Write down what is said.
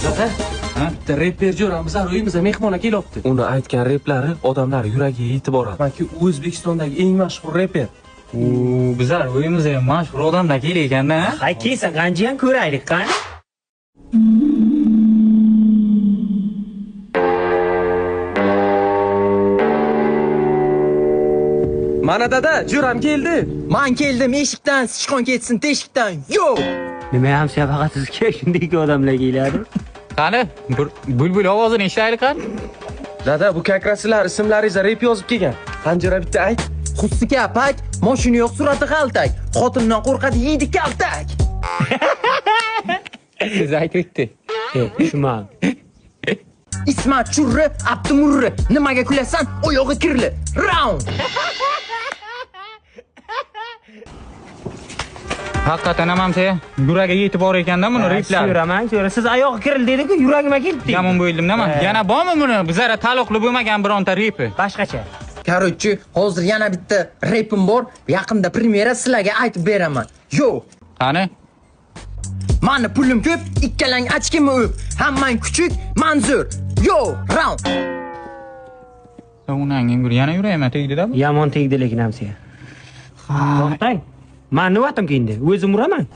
Dada, bitta reper jo'ramiz uyimizga mehmon kelyapti. Uni aytgan replari odamlar yuragiga yetib boradi. Balki O'zbekistondagi eng mashhur reper. Bizlar uyimizga mashhur odamlar kelayotganda, Hay kelsa qancha ham ko'raylik qani. Mana dada, jo'ram keldi. Men keldim eshikdan, sichqon ketsin teshikdan. Yo! Nima ham sen faqat sizga shunday odamlar keladi? qani bulbul ovozini eshitaylik qani. Dada, bu kakrasilar ismlaringizga rep yozib kelgan. Qanjira bitta ayt. Xusti kapak, mashina yo'q surati qaltak. Xotindan qo'rqadi yeydi kaltak. Siz aytibdi. Tushunmadim. Ismat Churri, Abdumurri. Nimaga kulasan? Oyog'i kirli. Round. Haqiqatan ham yuragiga yetib bor ekanda buni replar. Yuraman, siz oyog'i kirildi dedi-ku, yuragimga keldi. Yomon bo'ldimda men. Yana bormi buni? Bizlar taalluqli bo'lmagan bironta repi. Boshqacha. Короче, hozir yana bitta repim bor. Yaqinda premyera sizlarga aytib beraman. Yo! Qani? Mani pulim ko'p, ikkalang achkimi o'p. Hammang kuchuk, manzur. Yo, round. Undan keyin yana yurayman tegdi-da bu. Yomon tegdi lekin ham sen. To'xtang. Men nima atam keyindi? O'zim uraman.